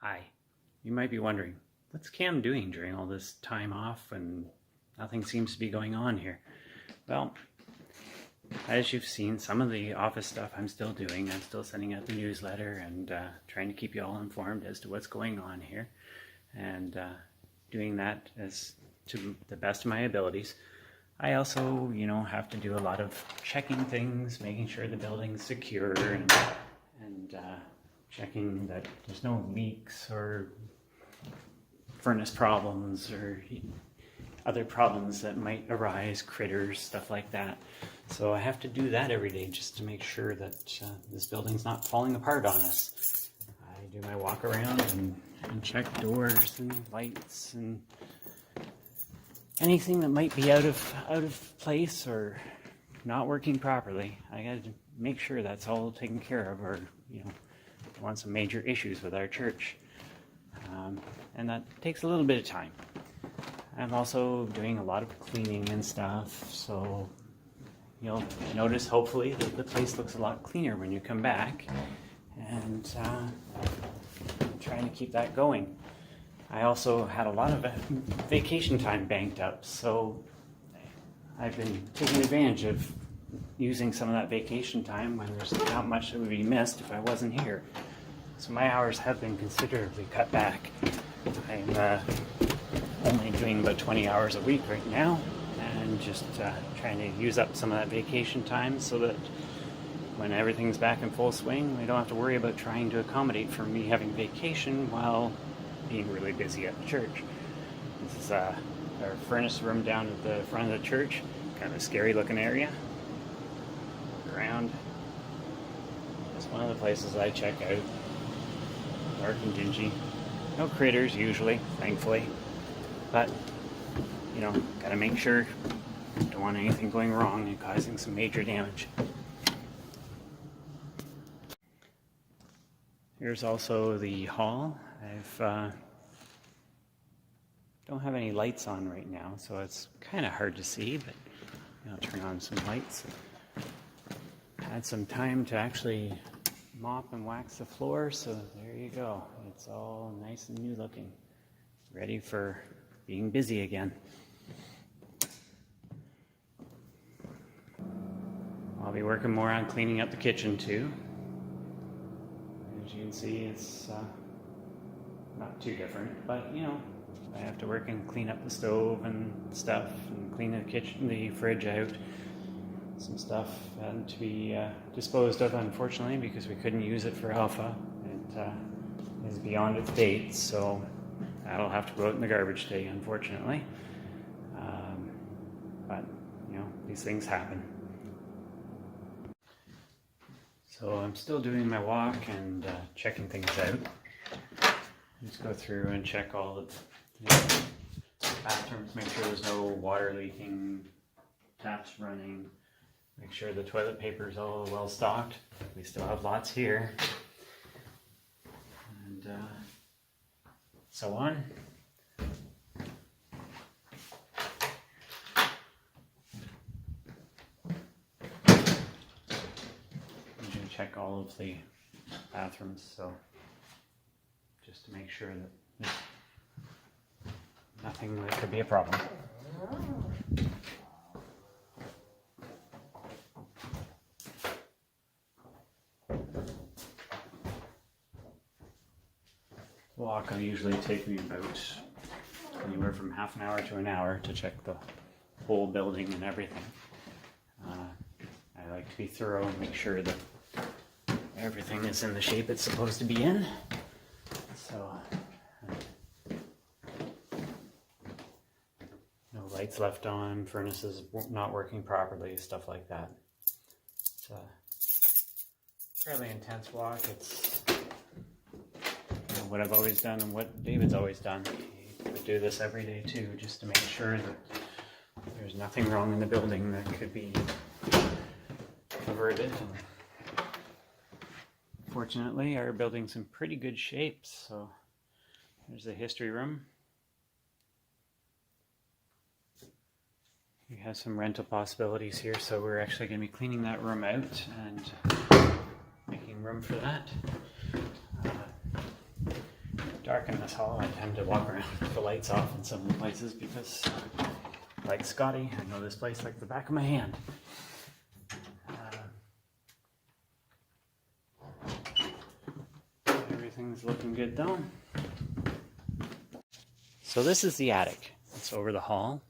Hi. You might be wondering, what's Cam doing during all this time off and nothing seems to be going on here? Well, as you've seen, some of the office stuff I'm still doing. I'm still sending out the newsletter and trying to keep you all informed as to what's going on here, and doing that as to the best of my abilities. I also, have to do a lot of checking things, making sure the building's secure, and checking that there's no leaks or furnace problems or other problems that might arise, critters, stuff like that. So I have to do that every day just to make sure that this building's not falling apart on us. I do my walk around and check doors and lights and anything that might be out of place or not working properly. I got to make sure that's all taken care of, or don't want some major issues with our church. And that takes a little bit of time. I'm also doing a lot of cleaning and stuff, so you'll notice hopefully that the place looks a lot cleaner when you come back, and I'm trying to keep that going. I also had a lot of vacation time banked up, so I've been taking advantage of using some of that vacation time when there's not much that would be missed if I wasn't here. So my hours have been considerably cut back. I'm only doing about 20 hours a week right now, and just trying to use up some of that vacation time so that when everything's back in full swing, we don't have to worry about trying to accommodate for me having vacation while being really busy at the church. This is our furnace room down at the front of the church. Kind of a scary looking area. Look around. It's one of the places I check out. Dark and dingy. No critters usually, thankfully. But, gotta make sure. Don't want anything going wrong and causing some major damage. Here's also the hall. I've don't have any lights on right now, so it's kind of hard to see, but I'll turn on some lights. Had some time to actually mop and wax the floor, so there you go. It's all nice and new looking, ready for being busy again. I'll be working more on cleaning up the kitchen too. As you can see, it's not too different, but I have to work and clean up the stove and stuff, and clean the kitchen, the fridge out. Some stuff had to be disposed of, unfortunately, because we couldn't use it for alpha. It is beyond its date, so that'll have to go out in the garbage day, unfortunately. But these things happen. So I'm still doing my walk and checking things out. Just go through and check all the bathrooms, make sure there's no water leaking, taps running, make sure the toilet paper is all well stocked. We still have lots here, and so on. Usually check all of the bathrooms, so just to make sure that there's nothing that could be a problem. The walk will usually take me about anywhere from half an hour to an hour to check the whole building and everything. I like to be thorough and make sure that everything is in the shape it's supposed to be in. So, no lights left on, furnaces not working properly, stuff like that. It's a fairly intense walk. It's what I've always done and what David's always done. He would do this every day too, just to make sure that there's nothing wrong in the building that could be averted. Fortunately, our building's in pretty good shape, so there's the history room. We have some rental possibilities here, so we're actually going to be cleaning that room out and making room for that. dark in this hall. I tend to walk around with the lights off in some places because, like Scotty, I know this place like the back of my hand. Everything's looking good though. So this is the attic. It's over the hall.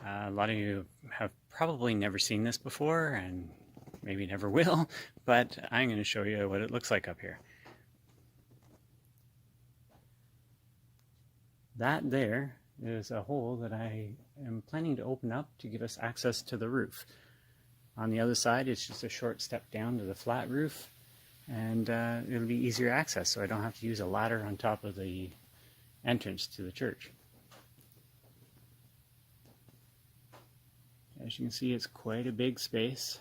A lot of you have probably never seen this before and maybe never will, but I'm going to show you what it looks like up here. That there is a hole that I am planning to open up to give us access to the roof. On the other side, it's just a short step down to the flat roof, and it'll be easier access, so I don't have to use a ladder on top of the entrance to the church. As you can see, it's quite a big space.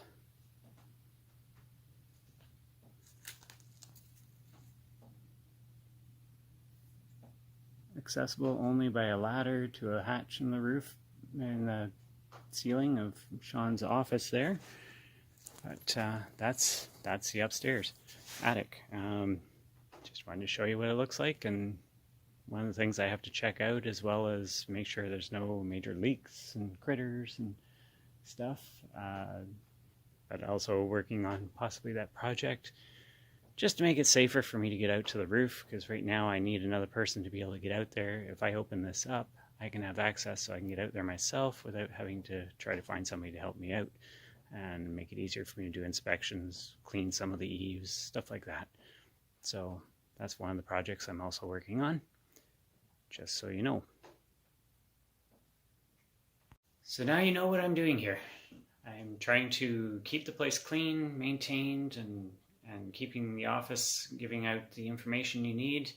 Accessible only by a ladder to a hatch in the roof and the ceiling of Sean's office there. But that's the upstairs attic. Just wanted to show you what it looks like, and one of the things I have to check out, as well as make sure there's no major leaks and critters and stuff. But also working on possibly that project just to make it safer for me to get out to the roof, because right now I need another person to be able to get out there. If I open this up, I can have access so I can get out there myself without having to try to find somebody to help me out, and make it easier for me to do inspections, clean some of the eaves, stuff like that. So that's one of the projects I'm also working on, just so you know. So now you know what I'm doing here. I'm trying to keep the place clean, maintained, and keeping the office, giving out the information you need.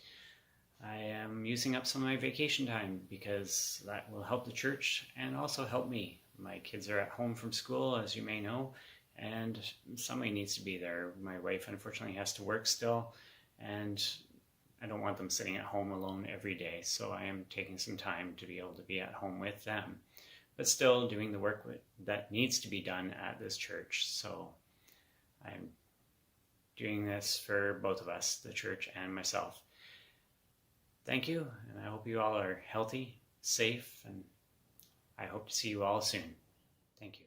I am using up some of my vacation time because that will help the church and also help me. My kids are at home from school, as you may know, and somebody needs to be there. My wife unfortunately has to work still, and I don't want them sitting at home alone every day, so I am taking some time to be able to be at home with them, but still doing the work that needs to be done at this church. So I'm doing this for both of us, the church and myself. Thank you, and I hope you all are healthy, safe, and I hope to see you all soon. Thank you.